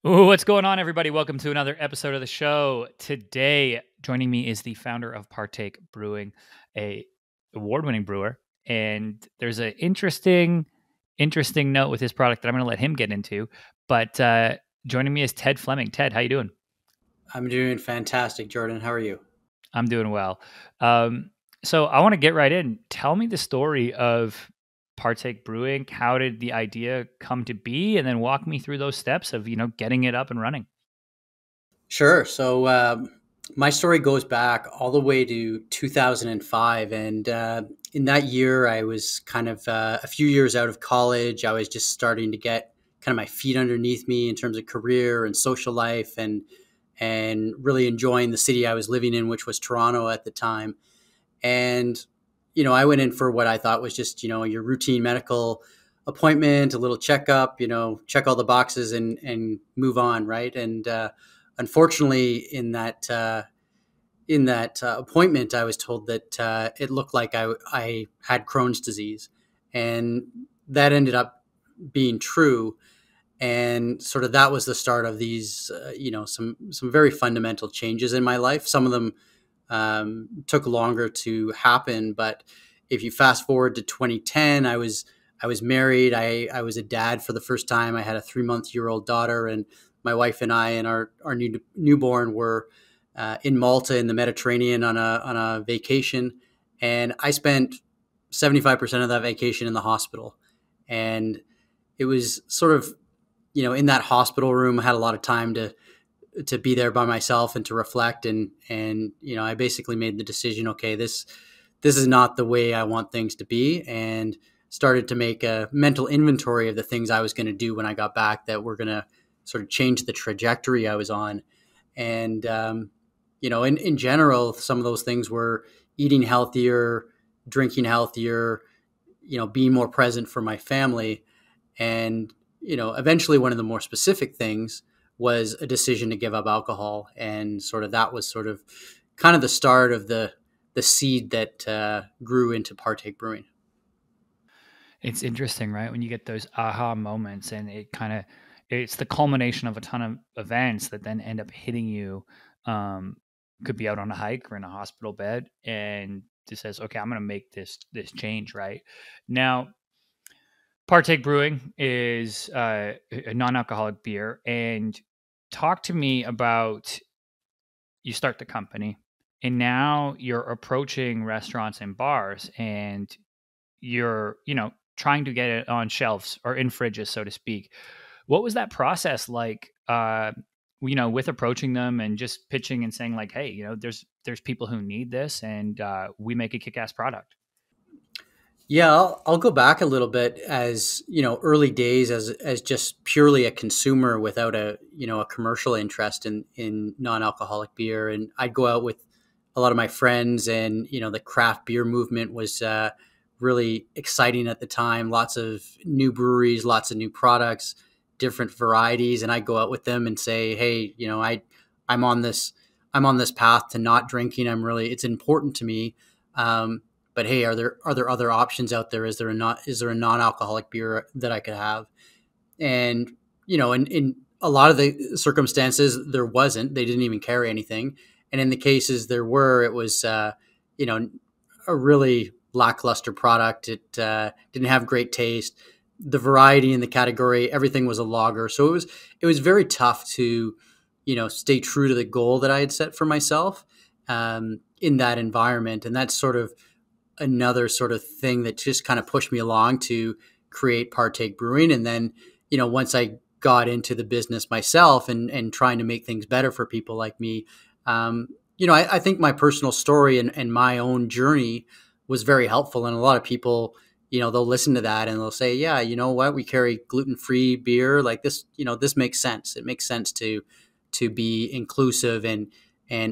Ooh, what's going on, everybody? Welcome to another episode of the show. Today, joining me is the founder of Partake Brewing, a award-winning brewer, and there's an interesting note with his product that I'm going to let him get into. But joining me is Ted Fleming. Ted, how you doing? I'm doing fantastic, Jordan. How are you? I'm doing well. So I want to get right in. Tell me the story of Partake Brewing. How did the idea come to be? And then walk me through those steps of getting it up and running. Sure. My story goes back all the way to 2005. And in that year, I was kind of a few years out of college. I was just starting to get kind of my feet underneath me in terms of career and social life and really enjoying the city I was living in, which was Toronto at the time. And I went in for what I thought was just, your routine medical appointment, a little checkup, check all the boxes and move on. Right. And unfortunately in that appointment, I was told that it looked like I had Crohn's disease, and that ended up being true. And sort of that was the start of these, some very fundamental changes in my life. Some of them took longer to happen. But if you fast forward to 2010, I was married. I was a dad for the first time. I had a 3-month-old daughter, and my wife and I and our newborn were in Malta in the Mediterranean on a vacation, and I spent 75% of that vacation in the hospital. And it was sort of, in that hospital room, I had a lot of time to be there by myself and to reflect. And I basically made the decision, okay, this is not the way I want things to be, and started to make a mental inventory of the things I was going to do when I got back that were going to sort of change the trajectory I was on. And in general, some of those things were eating healthier, drinking healthier, being more present for my family. And eventually one of the more specific things was a decision to give up alcohol. And sort of that was sort of kind of the start of the seed that grew into Partake Brewing. It's interesting, right? When you get those aha moments and it's the culmination of a ton of events that then end up hitting you. Could be out on a hike or in a hospital bed and just says, okay, I'm going to make this change right now. Partake Brewing is a non-alcoholic beer. And talk to me about, you start the company and now you're approaching restaurants and bars, and you're, trying to get it on shelves or in fridges, so to speak. What was that process like, with approaching them and just pitching and saying like, hey, there's people who need this, and we make a kick-ass product? Yeah, I'll go back a little bit, as early days as just purely a consumer without a commercial interest in non-alcoholic beer. And I'd go out with a lot of my friends, and the craft beer movement was really exciting at the time. Lots of new breweries, lots of new products, different varieties, and I'd go out with them and say, hey, I'm on this path to not drinking. It's important to me. But hey, are there other options out there? Is there a non-alcoholic beer that I could have? And in a lot of the circumstances, there wasn't. They didn't even carry anything. And in the cases there were, it was a really lackluster product. It didn't have great taste. The variety in the category, everything was a lager. So it was very tough to stay true to the goal that I had set for myself in that environment. And that's sort of another sort of thing that just kind of pushed me along to create Partake Brewing. And then, once I got into the business myself and trying to make things better for people like me, I think my personal story and my own journey was very helpful. And a lot of people, they'll listen to that and they'll say, yeah, you know what, we carry gluten-free beer like this, this makes sense. It makes sense to be inclusive and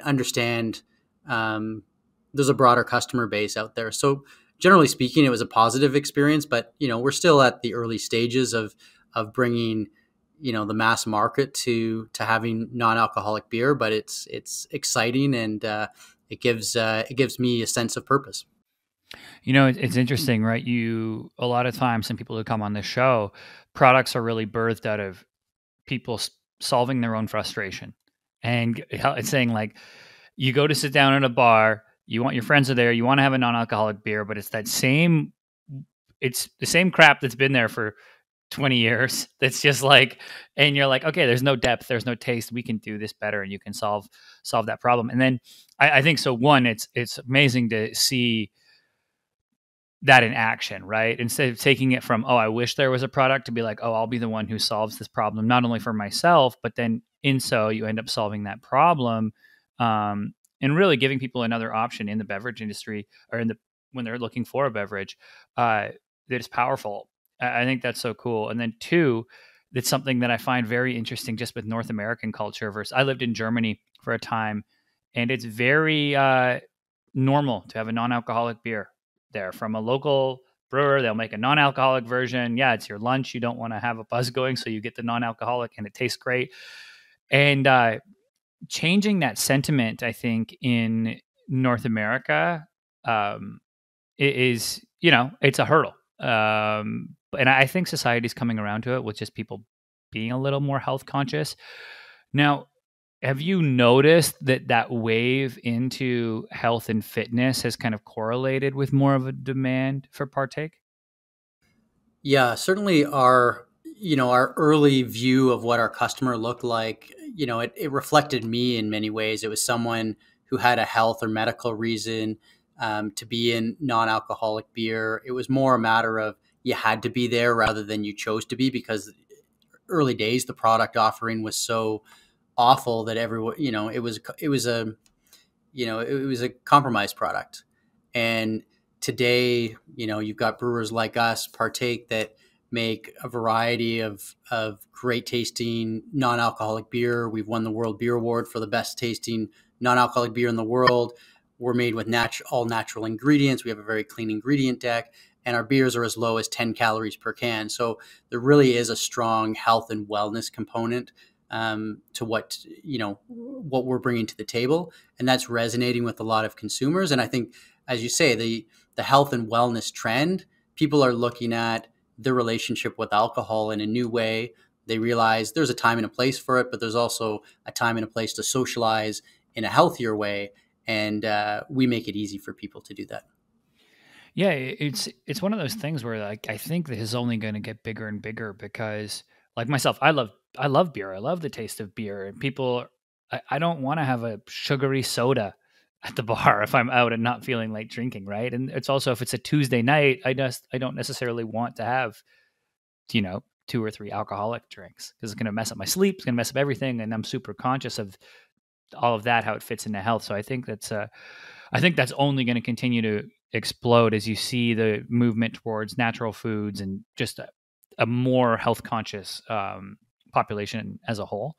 understand, there's a broader customer base out there. So generally speaking, it was a positive experience, but we're still at the early stages of bringing the mass market to having non-alcoholic beer. But it's exciting, and it gives me a sense of purpose. It's interesting, right? A lot of times, some people who come on this show, products are really birthed out of people solving their own frustration. And it's saying like, you go to sit down at a bar, you want your friends are there, you want to have a non-alcoholic beer, but it's the same crap that's been there for 20 years. That's just like, and you're like, okay, there's no depth, there's no taste. We can do this better, and you can solve that problem. And then I think so. One, it's amazing to see that in action, right? Instead of taking it from, oh, I wish there was a product, to be like, oh, I'll be the one who solves this problem, not only for myself, but then in so you end up solving that problem, and really giving people another option in the beverage industry, or when they're looking for a beverage, that is powerful. I think that's so cool. And then two, that's something that I find very interesting just with North American culture versus, I lived in Germany for a time, and it's very normal to have a non-alcoholic beer there from a local brewer. They'll make a non-alcoholic version. Yeah, it's your lunch. You don't want to have a buzz going, so you get the non-alcoholic, and it tastes great. And changing that sentiment, I think, in North America, is, it's a hurdle. And I think society's coming around to it with just people being a little more health conscious. Now, have you noticed that wave into health and fitness has kind of correlated with more of a demand for partake? Yeah, certainly our early view of what our customer looked like, it reflected me in many ways. It was someone who had a health or medical reason to be in non-alcoholic beer. It was more a matter of you had to be there rather than you chose to be, because early days the product offering was so awful that everyone, it was a compromised product. And today, you've got brewers like us, Partake, that make a variety of great tasting non-alcoholic beer. We've won the World Beer Award for the best tasting non-alcoholic beer in the world. We're made with all natural ingredients. We have a very clean ingredient deck, and our beers are as low as 10 calories per can. So there really is a strong health and wellness component to what we're bringing to the table, and that's resonating with a lot of consumers. And I think, as you say, the health and wellness trend, people are looking at their relationship with alcohol in a new way. They realize there's a time and a place for it, but there's also a time and a place to socialize in a healthier way, and we make it easy for people to do that. Yeah, it's one of those things where, like, I think this is only going to get bigger and bigger because, like myself, I love beer. I love the taste of beer, and I don't want to have a sugary soda at the bar if I'm out and not feeling like drinking, right? And it's also, if it's a Tuesday night, I don't necessarily want to have, 2 or 3 alcoholic drinks, because it's going to mess up my sleep, it's going to mess up everything, and I'm super conscious of all of that, how it fits into health. So I think that's only going to continue to explode as you see the movement towards natural foods and just a more health conscious population as a whole.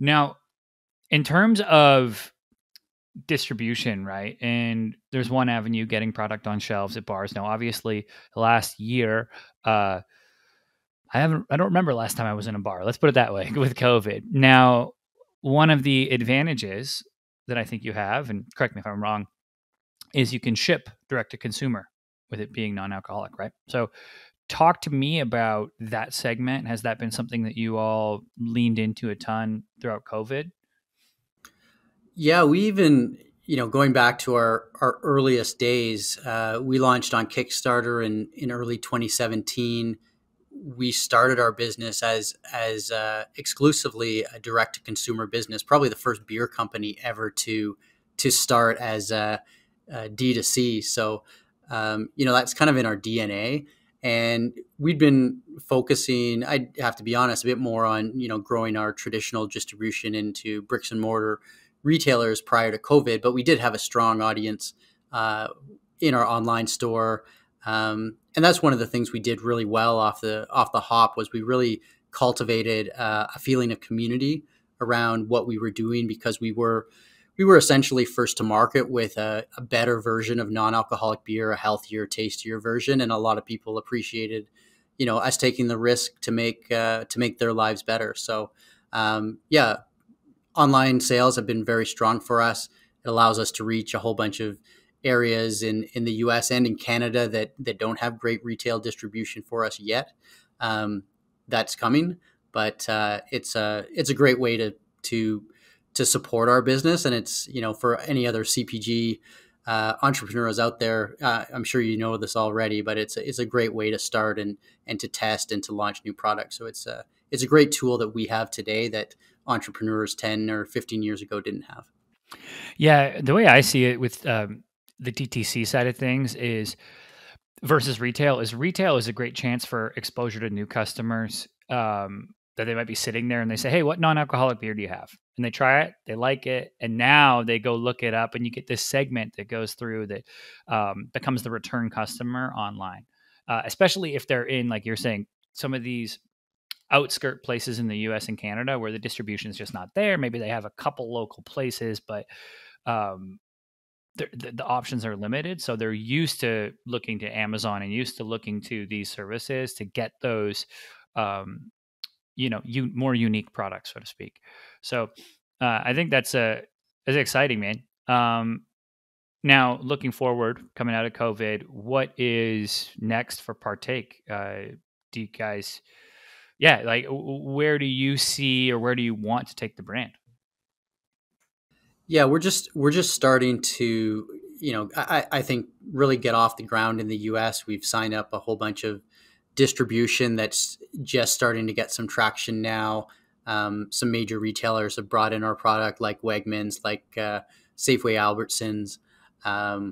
Now, in terms of distribution, right? And there's one avenue, getting product on shelves at bars. Now, obviously, the last year, I don't remember last time I was in a bar. Let's put it that way, with COVID. Now, one of the advantages that I think you have, and correct me if I'm wrong, is you can ship direct to consumer with it being non-alcoholic, right? So talk to me about that segment. Has that been something that you all leaned into a ton throughout COVID? Yeah, we even, going back to our earliest days, we launched on Kickstarter in early 2017. We started our business as exclusively a direct to consumer business, probably the first beer company ever to start as a D2C. So, that's kind of in our DNA. And we'd been focusing, I have to be honest, a bit more on, growing our traditional distribution into bricks and mortar retailers prior to COVID, but we did have a strong audience in our online store. And that's one of the things we did really well off the hop, was we really cultivated a feeling of community around what we were doing, because we were essentially first to market with a better version of non-alcoholic beer, a healthier, tastier version, and a lot of people appreciated, us taking the risk to make their lives better. So, yeah, online sales have been very strong for us. It allows us to reach a whole bunch of areas in the US and in Canada that don't have great retail distribution for us yet. That's coming. but it's a great way to to support our business, and it's for any other CPG entrepreneurs out there. I'm sure you know this already, but it's a great way to start and to test and to launch new products. So it's a great tool that we have today that entrepreneurs 10 or 15 years ago didn't have. Yeah, the way I see it with the DTC side of things is versus retail is a great chance for exposure to new customers that they might be sitting there and they say, "Hey, what non-alcoholic beer do you have?" And they try it, they like it, and now they go look it up, and you get this segment that goes through that becomes the return customer online, especially if they're in, like you're saying, some of these outskirt places in the U.S. and Canada where the distribution is just not there. Maybe they have a couple local places, but um, the options are limited. So they're used to looking to Amazon and used to looking to these services to get those, more unique products, so to speak. So I think that's exciting, man. Now looking forward, coming out of COVID, what is next for Partake? Do you guys, yeah, like where do you see or where do you want to take the brand? Yeah, we're just starting to, I think really get off the ground in the US. We've signed up a whole bunch of distribution that's just starting to get some traction now. Some major retailers have brought in our product, like Wegmans, like Safeway, Albertsons,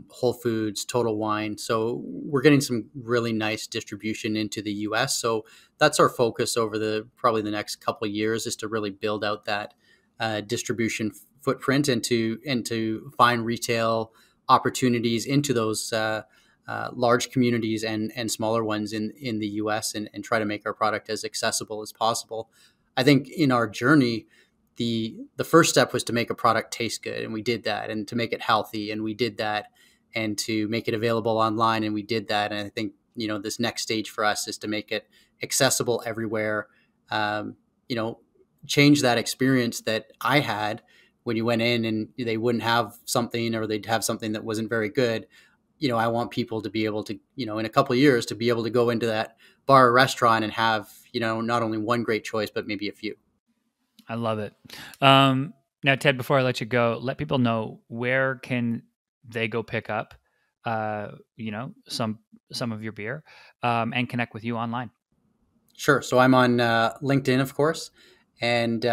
Whole Foods, Total Wine. So we're getting some really nice distribution into the US. So that's our focus over the probably the next couple of years, is to really build out that distribution footprint and to find retail opportunities into those large communities and smaller ones in the US, and try to make our product as accessible as possible. I think in our journey, the first step was to make a product taste good, and we did that, and to make it healthy, and we did that, and to make it available online, and we did that. And I think this next stage for us is to make it accessible everywhere. You know, change that experience that I had when you went in and they wouldn't have something, or they'd have something that wasn't very good. I want people to be able to, in a couple of years, to be able to go into that bar or restaurant and have, not only one great choice, but maybe a few. I love it. Now, Ted, before I let you go, let people know where can they go pick up, some of your beer, and connect with you online. Sure. So I'm on LinkedIn, of course, and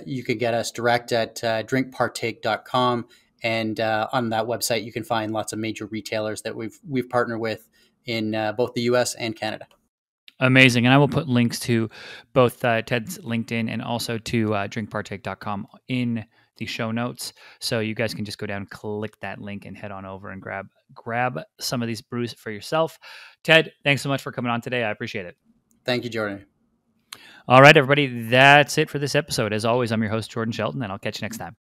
you could get us direct at drinkpartake.com. And on that website, you can find lots of major retailers that we've partnered with in both the U.S. and Canada. Amazing. And I will put links to both Ted's LinkedIn and also to drinkpartake.com in the show notes. So you guys can just go down, click that link, and head on over and grab some of these brews for yourself. Ted, thanks so much for coming on today. I appreciate it. Thank you, Jordan. All right, everybody. That's it for this episode. As always, I'm your host, Jordan Shelton, and I'll catch you next time.